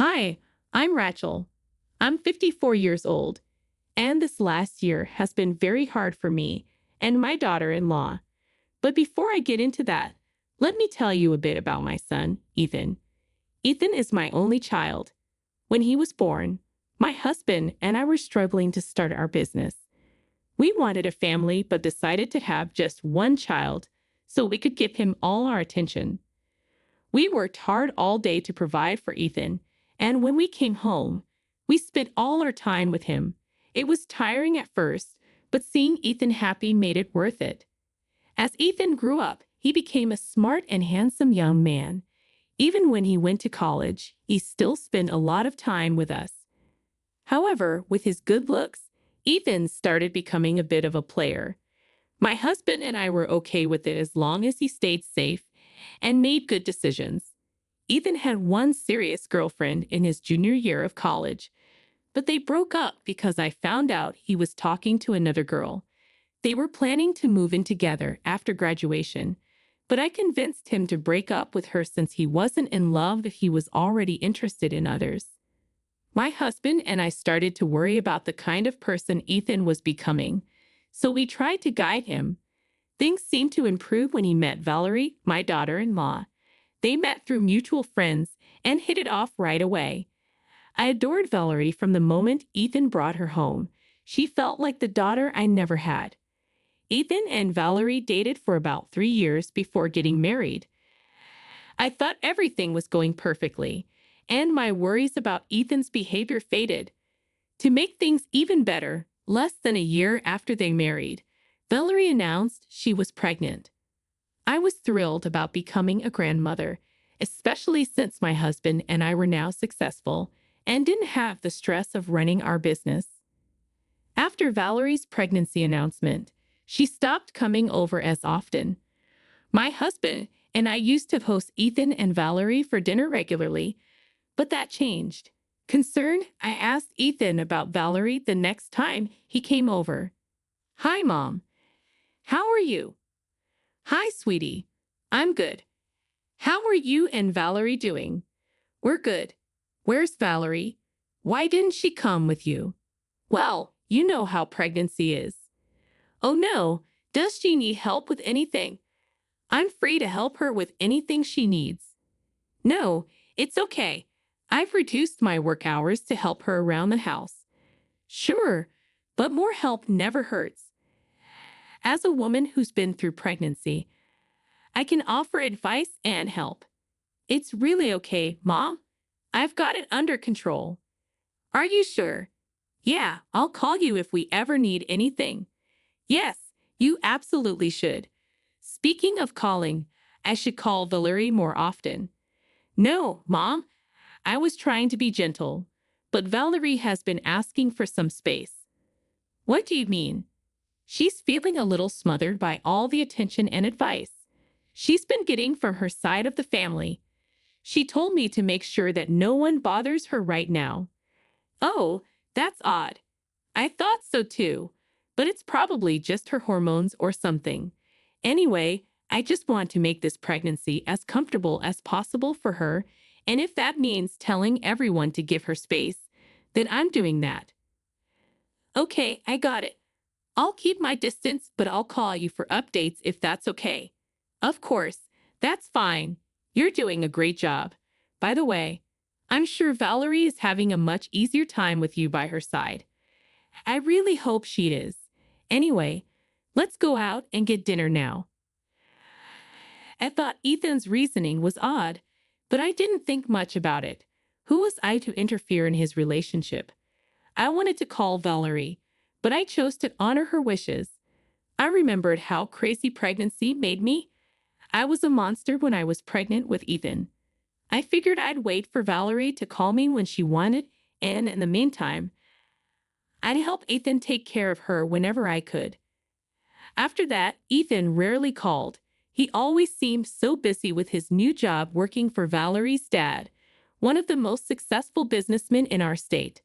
Hi, I'm Rachel. I'm 54 years old, and this last year has been very hard for me and my daughter-in-law. But before I get into that, let me tell you a bit about my son, Ethan. Ethan is my only child. When he was born, my husband and I were struggling to start our business. We wanted a family but decided to have just one child so we could give him all our attention. We worked hard all day to provide for Ethan, and when we came home, we spent all our time with him. It was tiring at first, but seeing Ethan happy made it worth it. As Ethan grew up, he became a smart and handsome young man. Even when he went to college, he still spent a lot of time with us. However, with his good looks, Ethan started becoming a bit of a player. My husband and I were okay with it as long as he stayed safe and made good decisions. Ethan had one serious girlfriend in his junior year of college, but they broke up because I found out he was talking to another girl. They were planning to move in together after graduation, but I convinced him to break up with her since he wasn't in love if he was already interested in others. My husband and I started to worry about the kind of person Ethan was becoming, so we tried to guide him. Things seemed to improve when he met Valerie, my daughter-in-law. They met through mutual friends and hit it off right away. I adored Valerie from the moment Ethan brought her home. She felt like the daughter I never had. Ethan and Valerie dated for about 3 years before getting married. I thought everything was going perfectly, and my worries about Ethan's behavior faded. To make things even better, less than a year after they married, Valerie announced she was pregnant. I was thrilled about becoming a grandmother, especially since my husband and I were now successful and didn't have the stress of running our business. After Valerie's pregnancy announcement, she stopped coming over as often. My husband and I used to host Ethan and Valerie for dinner regularly, but that changed. Concerned, I asked Ethan about Valerie the next time he came over. "Hi, Mom. How are you?" "Hi, sweetie. I'm good. How are you and Valerie doing?" "We're good." "Where's Valerie? Why didn't she come with you?" "Well, you know how pregnancy is." "Oh no, does she need help with anything?" "I'm free to help her with anything she needs." "No, it's okay. I've reduced my work hours to help her around the house." "Sure, but more help never hurts." As a woman who's been through pregnancy, I can offer advice and help. "It's really okay, Mom. I've got it under control." "Are you sure?" "Yeah, I'll call you if we ever need anything." "Yes, you absolutely should." Speaking of calling, I should call Valerie more often. "No, Mom, I was trying to be gentle, but Valerie has been asking for some space." "What do you mean?" "She's feeling a little smothered by all the attention and advice she's been getting from her side of the family. She told me to make sure that no one bothers her right now." "Oh, that's odd." "I thought so too, but it's probably just her hormones or something. Anyway, I just want to make this pregnancy as comfortable as possible for her, and if that means telling everyone to give her space, then I'm doing that." "Okay, I got it. I'll keep my distance, but I'll call you for updates if that's okay." "Of course, that's fine. You're doing a great job. By the way, I'm sure Valerie is having a much easier time with you by her side." "I really hope she is. Anyway, let's go out and get dinner now." I thought Ethan's reasoning was odd, but I didn't think much about it. Who was I to interfere in his relationship? I wanted to call Valerie, but I chose to honor her wishes. I remembered how crazy pregnancy made me. I was a monster when I was pregnant with Ethan. I figured I'd wait for Valerie to call me when she wanted, and in the meantime, I'd help Ethan take care of her whenever I could. After that, Ethan rarely called. He always seemed so busy with his new job working for Valerie's dad, one of the most successful businessmen in our state.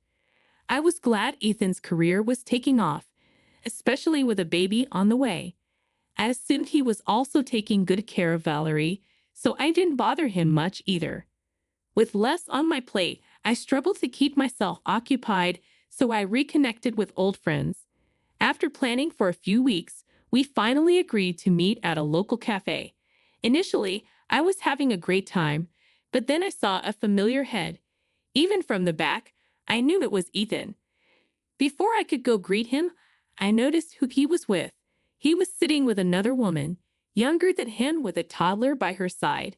I was glad Ethan's career was taking off, especially with a baby on the way. I assumed he was also taking good care of Valerie, so I didn't bother him much either. With less on my plate, I struggled to keep myself occupied, so I reconnected with old friends. After planning for a few weeks, we finally agreed to meet at a local cafe. Initially, I was having a great time, but then I saw a familiar head. Even from the back, I knew it was Ethan. Before I could go greet him, I noticed who he was with. He was sitting with another woman, younger than him, with a toddler by her side.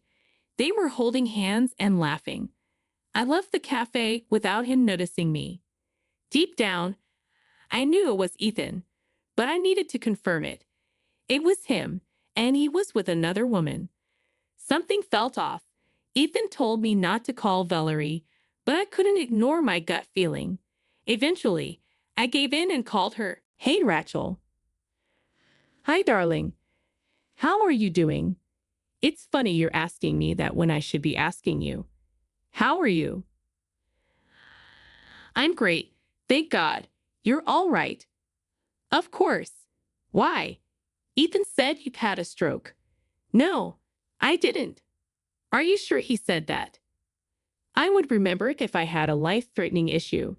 They were holding hands and laughing. I left the cafe without him noticing me. Deep down, I knew it was Ethan, but I needed to confirm it. It was him, and he was with another woman. Something felt off. Ethan told me not to call Valerie, but I couldn't ignore my gut feeling. Eventually, I gave in and called her. Hey, Rachel. Hi, darling. How are you doing? It's funny you're asking me that when I should be asking you. How are you? I'm great. Thank God. You're all right. Of course. Why? Ethan said you'd had a stroke. No, I didn't. Are you sure he said that? I would remember it if I had a life-threatening issue.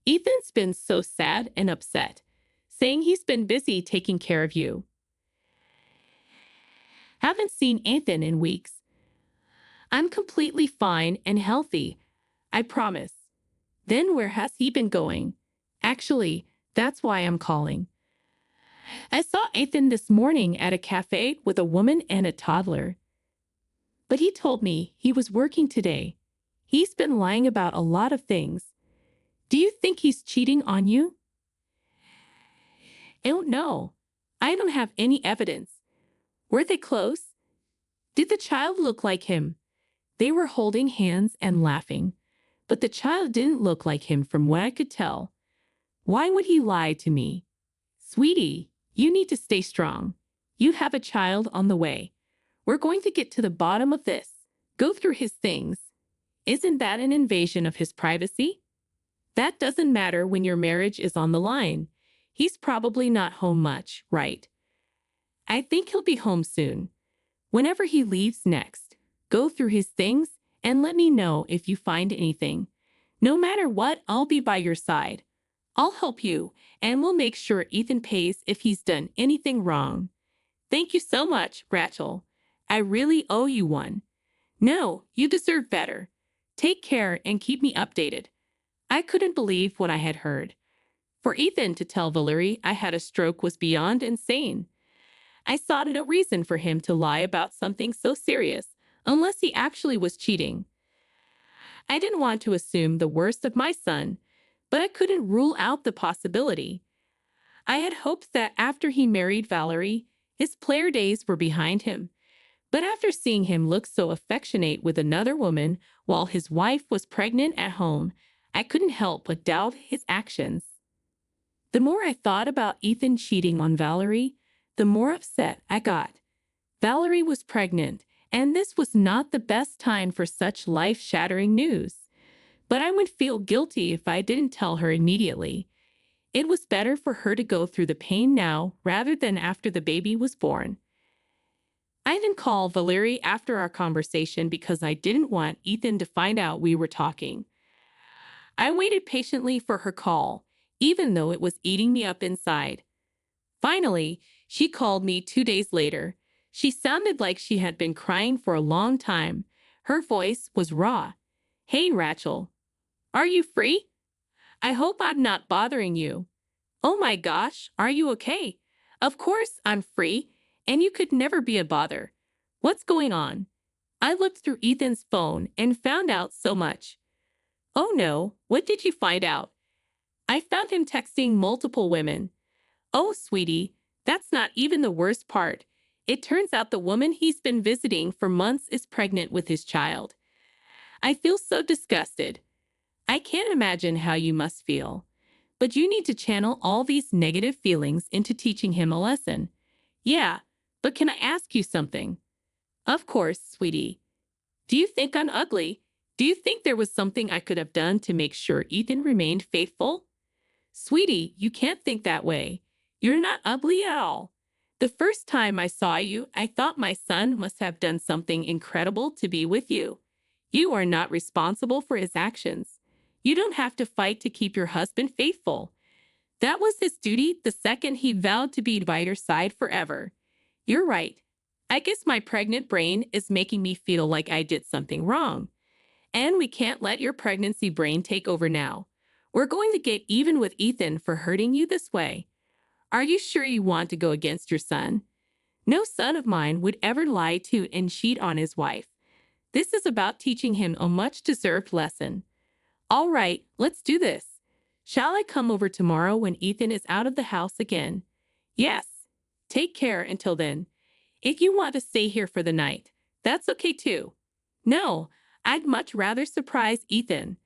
Ethan's been so sad and upset, saying he's been busy taking care of you. Haven't seen Ethan in weeks. I'm completely fine and healthy, I promise. Then where has he been going? Actually, that's why I'm calling. I saw Ethan this morning at a cafe with a woman and a toddler. But he told me he was working today. He's been lying about a lot of things. Do you think he's cheating on you? I don't know. I don't have any evidence. Were they close? Did the child look like him? They were holding hands and laughing, but the child didn't look like him from what I could tell. Why would he lie to me? Sweetie, you need to stay strong. You have a child on the way. We're going to get to the bottom of this. Go through his things. Isn't that an invasion of his privacy? That doesn't matter when your marriage is on the line. He's probably not home much, right? I think he'll be home soon. Whenever he leaves next, go through his things and let me know if you find anything. No matter what, I'll be by your side. I'll help you, and we'll make sure Ethan pays if he's done anything wrong. Thank you so much, Rachel. I really owe you one. No, you deserve better. Take care and keep me updated. I couldn't believe what I had heard. For Ethan to tell Valerie I had a stroke was beyond insane. I saw no reason for him to lie about something so serious, unless he actually was cheating. I didn't want to assume the worst of my son, but I couldn't rule out the possibility. I had hoped that after he married Valerie, his player days were behind him. But after seeing him look so affectionate with another woman while his wife was pregnant at home, I couldn't help but doubt his actions. The more I thought about Ethan cheating on Valerie, the more upset I got. Valerie was pregnant, and this was not the best time for such life-shattering news. But I would feel guilty if I didn't tell her immediately. It was better for her to go through the pain now rather than after the baby was born. I didn't call Valerie after our conversation because I didn't want Ethan to find out we were talking. I waited patiently for her call, even though it was eating me up inside. Finally, she called me 2 days later. She sounded like she had been crying for a long time. Her voice was raw. Hey, Rachel. Are you free? I hope I'm not bothering you. Oh my gosh, are you okay? Of course I'm free, and you could never be a bother. What's going on? I looked through Ethan's phone and found out so much. Oh no, what did you find out? I found him texting multiple women. Oh, sweetie, that's not even the worst part. It turns out the woman he's been visiting for months is pregnant with his child. I feel so disgusted. I can't imagine how you must feel. But you need to channel all these negative feelings into teaching him a lesson. Yeah, but can I ask you something? Of course, sweetie. Do you think I'm ugly? Do you think there was something I could have done to make sure Ethan remained faithful? Sweetie, you can't think that way. You're not ugly at all. The first time I saw you, I thought my son must have done something incredible to be with you. You are not responsible for his actions. You don't have to fight to keep your husband faithful. That was his duty the second he vowed to be by your side forever. You're right. I guess my pregnant brain is making me feel like I did something wrong. And we can't let your pregnancy brain take over now. We're going to get even with Ethan for hurting you this way. Are you sure you want to go against your son? No son of mine would ever lie to and cheat on his wife. This is about teaching him a much-deserved lesson. All right, let's do this. Shall I come over tomorrow when Ethan is out of the house again? Yes. Take care until then. If you want to stay here for the night, that's okay too. No, I'd much rather surprise Ethan.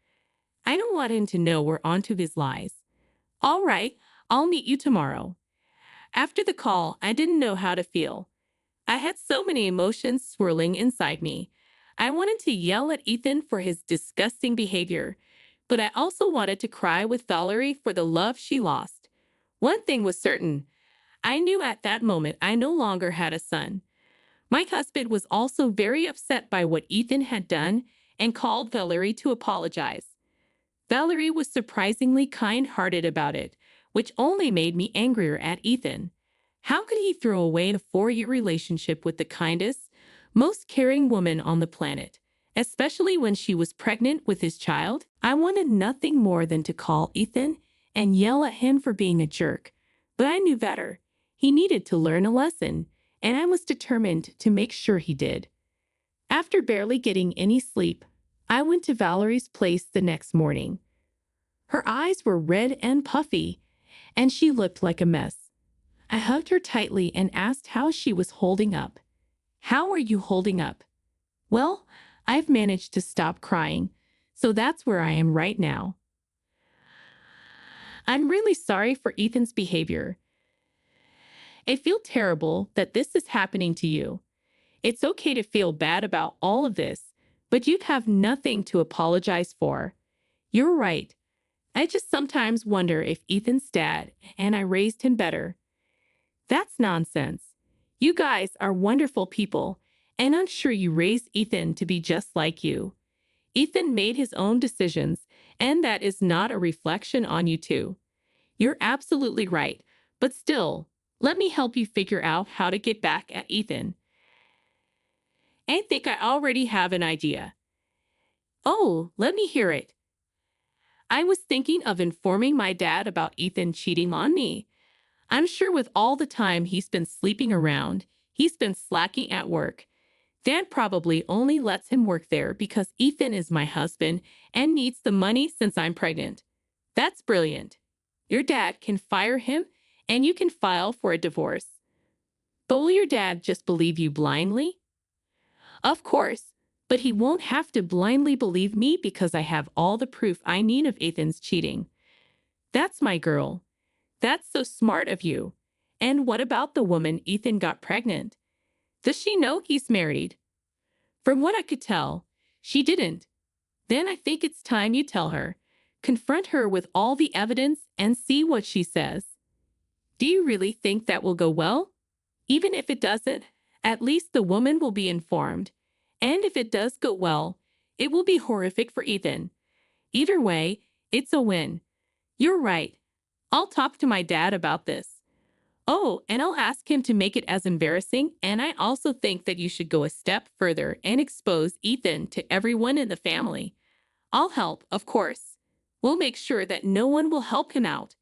I don't want him to know we're onto his lies. All right, I'll meet you tomorrow. After the call, I didn't know how to feel. I had so many emotions swirling inside me. I wanted to yell at Ethan for his disgusting behavior, but I also wanted to cry with Valerie for the love she lost. One thing was certain. I knew at that moment I no longer had a son. My husband was also very upset by what Ethan had done and called Valerie to apologize. Valerie was surprisingly kind-hearted about it, which only made me angrier at Ethan. How could he throw away a 4-year relationship with the kindest, most caring woman on the planet, especially when she was pregnant with his child? I wanted nothing more than to call Ethan and yell at him for being a jerk, but I knew better. He needed to learn a lesson, and I was determined to make sure he did. After barely getting any sleep, I went to Valerie's place the next morning. Her eyes were red and puffy, and she looked like a mess. I hugged her tightly and asked how she was holding up. How are you holding up? Well, I've managed to stop crying, so that's where I am right now. I'm really sorry for Ethan's behavior. I feel terrible that this is happening to you. It's okay to feel bad about all of this, but you have nothing to apologize for. You're right. I just sometimes wonder if Ethan's dad and I raised him better. That's nonsense. You guys are wonderful people, and I'm sure you raised Ethan to be just like you. Ethan made his own decisions, and that is not a reflection on you two. You're absolutely right, but still, let me help you figure out how to get back at Ethan. I think I already have an idea. Oh, let me hear it. I was thinking of informing my dad about Ethan cheating on me. I'm sure with all the time he's been sleeping around, he's been slacking at work. Dad probably only lets him work there because Ethan is my husband and needs the money since I'm pregnant. That's brilliant. Your dad can fire him and you can file for a divorce. But will your dad just believe you blindly? Of course, but he won't have to blindly believe me because I have all the proof I need of Ethan's cheating. That's my girl. That's so smart of you. And what about the woman Ethan got pregnant? Does she know he's married? From what I could tell, she didn't. Then I think it's time you tell her. Confront her with all the evidence and see what she says. Do you really think that will go well? Even if it doesn't, at least the woman will be informed. And if it does go well, it will be horrific for Ethan. Either way, it's a win. You're right. I'll talk to my dad about this. Oh, and I'll ask him to make it as embarrassing, and I also think that you should go a step further and expose Ethan to everyone in the family. I'll help, of course. We'll make sure that no one will help him out.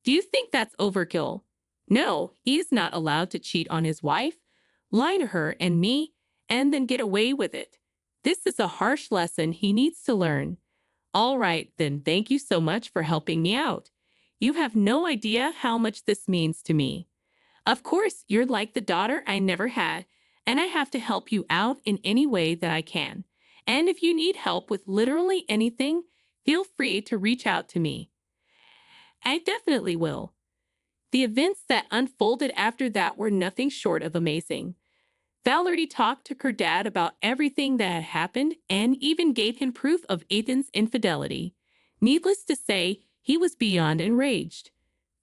Do you think that's overkill? No, he's not allowed to cheat on his wife, lie to her and me, and then get away with it. This is a harsh lesson he needs to learn. All right, then thank you so much for helping me out. You have no idea how much this means to me. Of course, you're like the daughter I never had, and I have to help you out in any way that I can. And if you need help with literally anything, feel free to reach out to me. I definitely will. The events that unfolded after that were nothing short of amazing. Valerie talked to her dad about everything that had happened and even gave him proof of Ethan's infidelity. Needless to say, he was beyond enraged.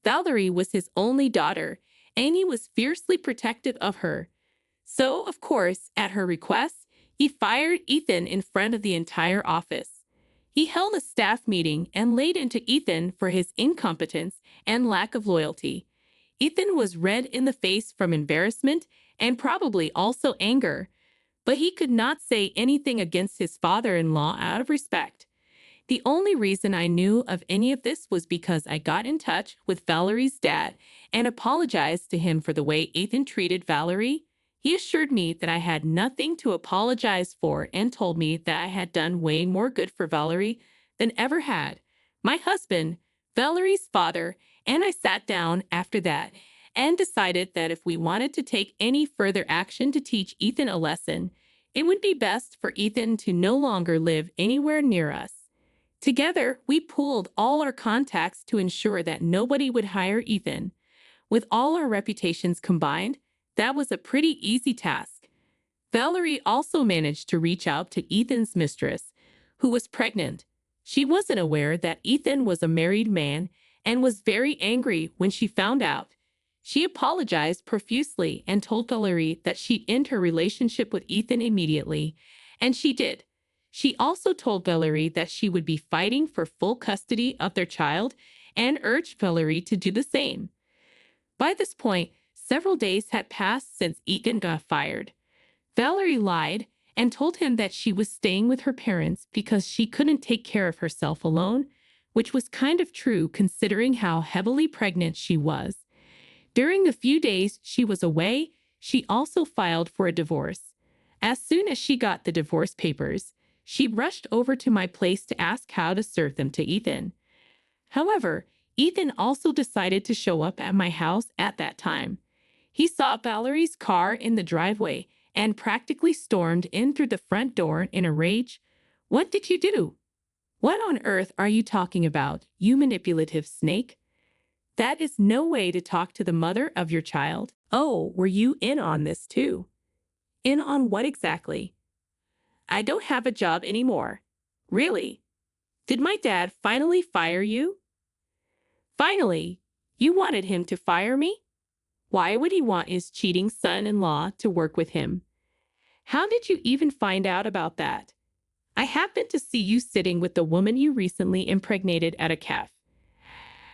Valerie was his only daughter, and he was fiercely protective of her. So, of course, at her request, he fired Ethan in front of the entire office. He held a staff meeting and laid into Ethan for his incompetence and lack of loyalty. Ethan was red in the face from embarrassment and probably also anger, but he could not say anything against his father-in-law out of respect. The only reason I knew of any of this was because I got in touch with Valerie's dad and apologized to him for the way Ethan treated Valerie. He assured me that I had nothing to apologize for and told me that I had done way more good for Valerie than ever had my husband, Valerie's father, and I sat down after that and decided that if we wanted to take any further action to teach Ethan a lesson, it would be best for Ethan to no longer live anywhere near us. Together, we pooled all our contacts to ensure that nobody would hire Ethan. With all our reputations combined, that was a pretty easy task. Valerie also managed to reach out to Ethan's mistress, who was pregnant. She wasn't aware that Ethan was a married man and was very angry when she found out. She apologized profusely and told Valerie that she'd end her relationship with Ethan immediately, and she did. She also told Valerie that she would be fighting for full custody of their child and urged Valerie to do the same. By this point, several days had passed since Ethan got fired. Valerie lied and told him that she was staying with her parents because she couldn't take care of herself alone, which was kind of true considering how heavily pregnant she was. During the few days she was away, she also filed for a divorce. As soon as she got the divorce papers, she rushed over to my place to ask how to serve them to Ethan. However, Ethan also decided to show up at my house at that time. He saw Valerie's car in the driveway and practically stormed in through the front door in a rage. "What did you do? What on earth are you talking about, you manipulative snake? That is no way to talk to the mother of your child." "Oh, were you in on this too?" "In on what exactly?" "I don't have a job anymore." "Really? Did my dad finally fire you?" "Finally? You wanted him to fire me? Why would he want his cheating son-in-law to work with him? How did you even find out about that? I happened to see you sitting with the woman you recently impregnated at a cafe."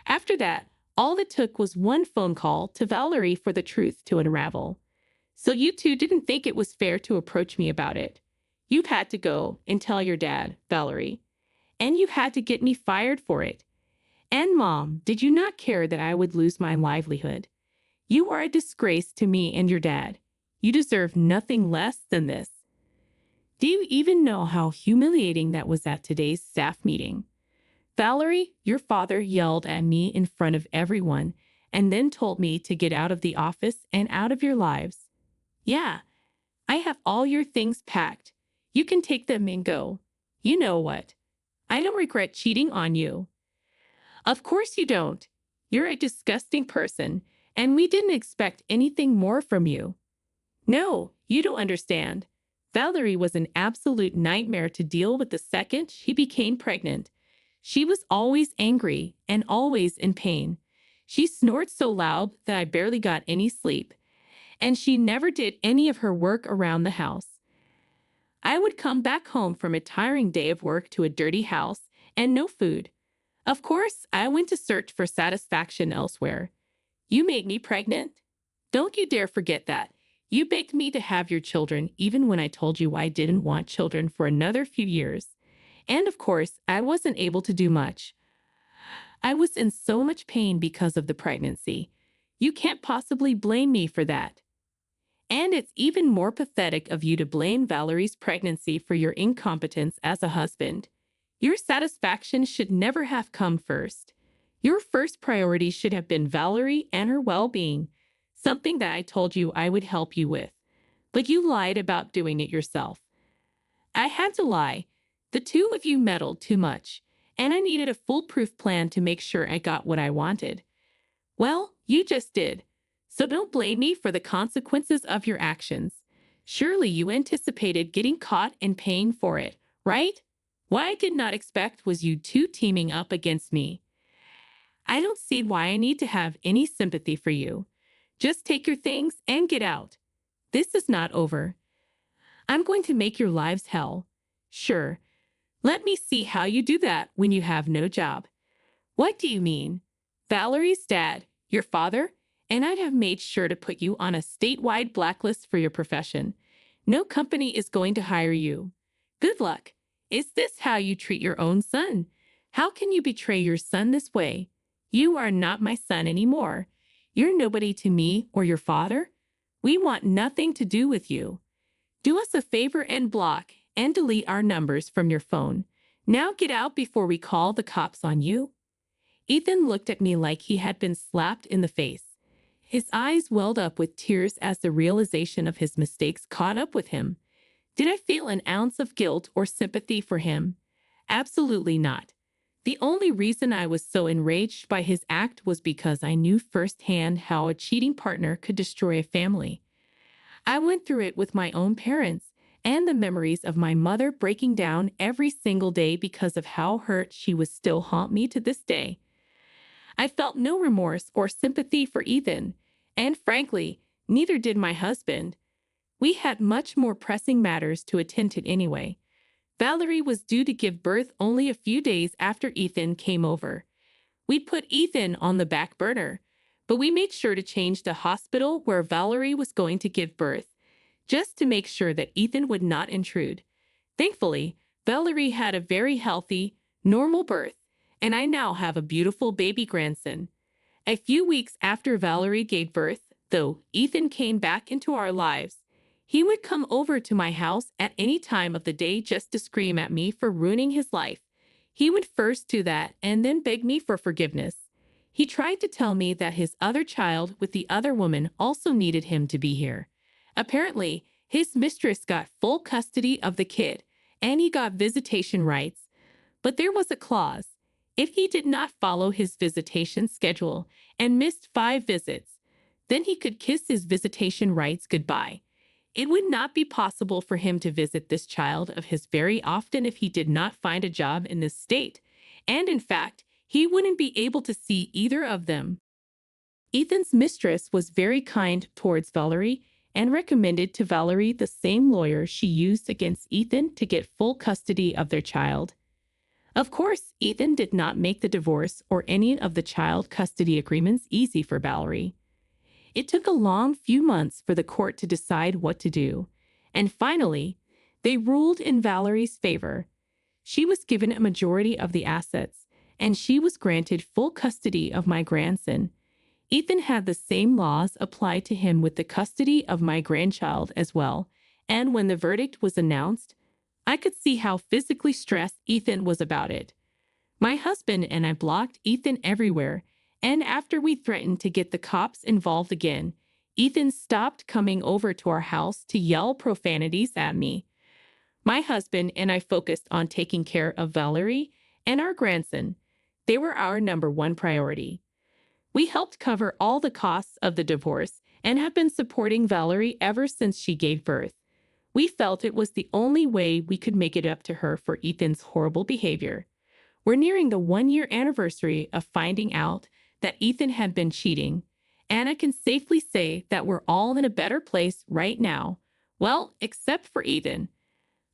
After that, all it took was one phone call to Valerie for the truth to unravel. "So you two didn't think it was fair to approach me about it. You've had to go and tell your dad, Valerie. And you've had to get me fired for it. And Mom, did you not care that I would lose my livelihood? You are a disgrace to me and your dad. You deserve nothing less than this." Do you even know how humiliating that was at today's staff meeting? "Valerie, your father yelled at me in front of everyone and then told me to get out of the office and out of your lives. Yeah, I have all your things packed. You can take them and go. You know what? I don't regret cheating on you." "Of course you don't. You're a disgusting person, and we didn't expect anything more from you." "No, you don't understand. Valerie was an absolute nightmare to deal with the second she became pregnant. She was always angry and always in pain. She snored so loud that I barely got any sleep, and she never did any of her work around the house. I would come back home from a tiring day of work to a dirty house and no food. Of course, I went to search for satisfaction elsewhere. You made me pregnant. Don't you dare forget that. You begged me to have your children even when I told you I didn't want children for another few years. And of course, I wasn't able to do much. I was in so much pain because of the pregnancy. You can't possibly blame me for that. And it's even more pathetic of you to blame Valerie's pregnancy for your incompetence as a husband. Your satisfaction should never have come first. Your first priority should have been Valerie and her well-being, something that I told you I would help you with. But you lied about doing it yourself. I had to lie. The two of you meddled too much, and I needed a foolproof plan to make sure I got what I wanted. Well, you just did. So don't blame me for the consequences of your actions. Surely you anticipated getting caught and paying for it, right? What I did not expect was you two teaming up against me. I don't see why I need to have any sympathy for you. Just take your things and get out. This is not over. I'm going to make your lives hell. Sure, Let me see how you do that when you have no job. What do you mean? Valerie's dad, your father, and I'd have made sure to put you on a statewide blacklist for your profession. No company is going to hire you. Good luck. Is this how you treat your own son? How can you betray your son this way? You are not my son anymore. You're nobody to me or your father. We want nothing to do with you. Do us a favor and block and delete our numbers from your phone. Now get out before we call the cops on you. Ethan looked at me like he had been slapped in the face. His eyes welled up with tears as the realization of his mistakes caught up with him. Did I feel an ounce of guilt or sympathy for him? Absolutely not. The only reason I was so enraged by his act was because I knew firsthand how a cheating partner could destroy a family. I went through it with my own parents, and the memories of my mother breaking down every single day because of how hurt she was still haunt me to this day. I felt no remorse or sympathy for Ethan, and frankly, neither did my husband. We had much more pressing matters to attend to anyway. Valerie was due to give birth only a few days after Ethan came over. We'd put Ethan on the back burner, but we made sure to change the hospital where Valerie was going to give birth, just to make sure that Ethan would not intrude. Thankfully, Valerie had a very healthy, normal birth, and I now have a beautiful baby grandson. A few weeks after Valerie gave birth, though, Ethan came back into our lives. He would come over to my house at any time of the day just to scream at me for ruining his life. He would first do that and then beg me for forgiveness. He tried to tell me that his other child with the other woman also needed him to be here. Apparently, his mistress got full custody of the kid, and he got visitation rights. But there was a clause. If he did not follow his visitation schedule and missed 5 visits, then he could kiss his visitation rights goodbye. It would not be possible for him to visit this child of his very often if he did not find a job in this state, and in fact, he wouldn't be able to see either of them. Ethan's mistress was very kind towards Valerie and recommended to Valerie the same lawyer she used against Ethan to get full custody of their child. Of course, Ethan did not make the divorce or any of the child custody agreements easy for Valerie. It took a long few months for the court to decide what to do, and finally, they ruled in Valerie's favor. She was given a majority of the assets, and she was granted full custody of my grandson. Ethan had the same laws applied to him with the custody of my grandchild as well, and when the verdict was announced, I could see how physically stressed Ethan was about it. My husband and I blocked Ethan everywhere, and after we threatened to get the cops involved again, Ethan stopped coming over to our house to yell profanities at me. My husband and I focused on taking care of Valerie and our grandson. They were our number one priority. We helped cover all the costs of the divorce and have been supporting Valerie ever since she gave birth. We felt it was the only way we could make it up to her for Ethan's horrible behavior. We're nearing the 1-year anniversary of finding out that Ethan had been cheating, and I can safely say that we're all in a better place right now. Well, except for Ethan.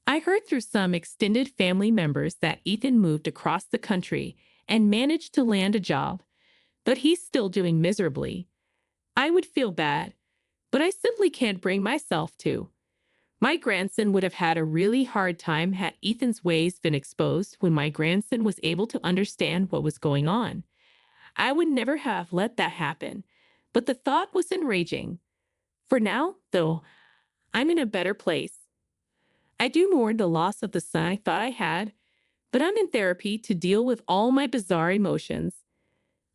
I heard through some extended family members that Ethan moved across the country and managed to land a job, but he's still doing miserably. I would feel bad, but I simply can't bring myself to. My grandson would have had a really hard time had Ethan's ways been exposed when my grandson was able to understand what was going on. I would never have let that happen, but the thought was enraging. For now, though, I'm in a better place. I do mourn the loss of the son I thought I had, but I'm in therapy to deal with all my bizarre emotions.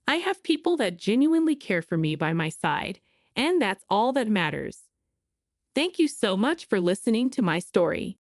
I have people that genuinely care for me by my side, and that's all that matters. Thank you so much for listening to my story.